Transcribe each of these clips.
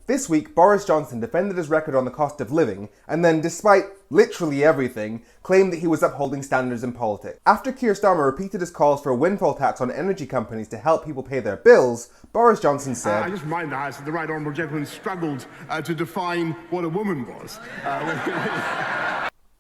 This week, Boris Johnson defended his record on the cost of living, and then, despite literally everything, claimed that he was upholding standards in politics. After Keir Starmer repeated his calls for a windfall tax on energy companies to help people pay their bills, Boris Johnson said, I just remind the House that the right honourable gentleman struggled to define what a woman was.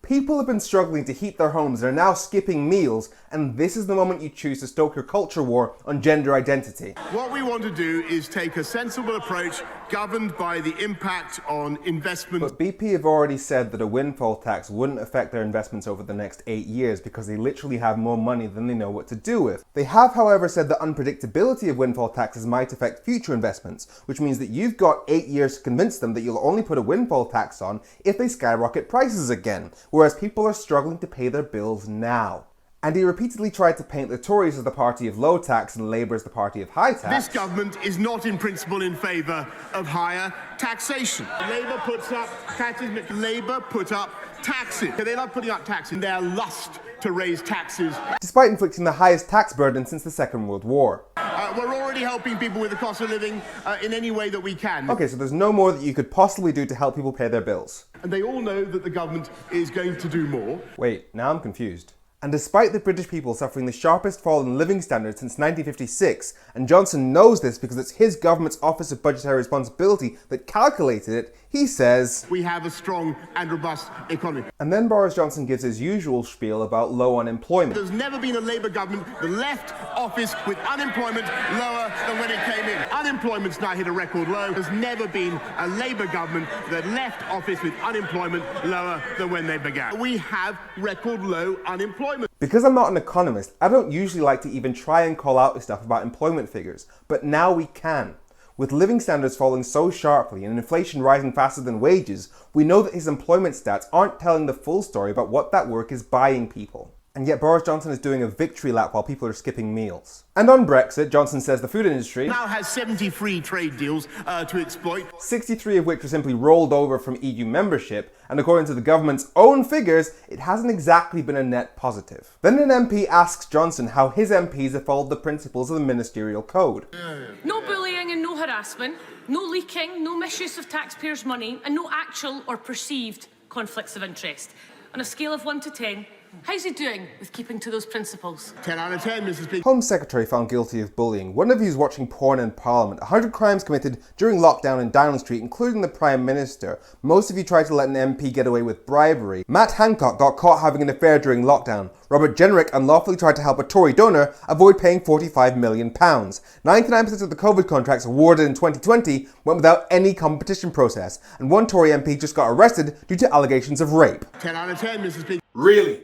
People have been struggling to heat their homes and are now skipping meals, and this is the moment you choose to stoke your culture war on gender identity. What we want to do is take a sensible approach governed by the impact on investment. But BP have already said that a windfall tax wouldn't affect their investments over the next 8 years because they literally have more money than they know what to do with. They have, however, said the unpredictability of windfall taxes might affect future investments, which means that you've got 8 years to convince them that you'll only put a windfall tax on if they skyrocket prices again, whereas people are struggling to pay their bills now. And he repeatedly tried to paint the Tories as the party of low tax and Labour as the party of high tax. This government is not in principle in favour of higher taxation. Labour puts up taxes. Labour put up taxes. They're not putting up taxes. Their lust to raise taxes. Despite inflicting the highest tax burden since the Second World War. We're already helping people with the cost of living in any way that we can. Okay, so there's no more that you could possibly do to help people pay their bills. And they all know that the government is going to do more. Wait, now I'm confused. And despite the British people suffering the sharpest fall in living standards since 1956, and Johnson knows this because it's his government's Office of Budgetary Responsibility that calculated it, he says, we have a strong and robust economy. And then Boris Johnson gives his usual spiel about low unemployment. There's never been a Labour government that left office with unemployment lower than when it came in. Unemployment's now hit a record low. There's never been a Labour government that left office with unemployment lower than when they began. We have record low unemployment. Because I'm not an economist, I don't usually like to even try and call out this stuff about employment figures, but now we can. With living standards falling so sharply and inflation rising faster than wages, we know that his employment stats aren't telling the full story about what that work is buying people. And yet Boris Johnson is doing a victory lap while people are skipping meals. And on Brexit, Johnson says the food industry now has 70 free trade deals to exploit, 63 of which were simply rolled over from EU membership, and according to the government's own figures, it hasn't exactly been a net positive. Then an MP asks Johnson how his MPs have followed the principles of the ministerial code. No bullying and no harassment, no leaking, no misuse of taxpayers' money, and no actual or perceived conflicts of interest. On a scale of 1 to 10, how's he doing with keeping to those principles? 10 out of 10, Mrs. Speaker. Home Secretary found guilty of bullying. One of you is watching porn in Parliament. 100 crimes committed during lockdown in Downing Street, including the Prime Minister. Most of you tried to let an MP get away with bribery. Matt Hancock got caught having an affair during lockdown. Robert Jenrick unlawfully tried to help a Tory donor avoid paying £45 million. 99% of the COVID contracts awarded in 2020 went without any competition process. And one Tory MP just got arrested due to allegations of rape. 10 out of 10, Mrs. Speaker. Really?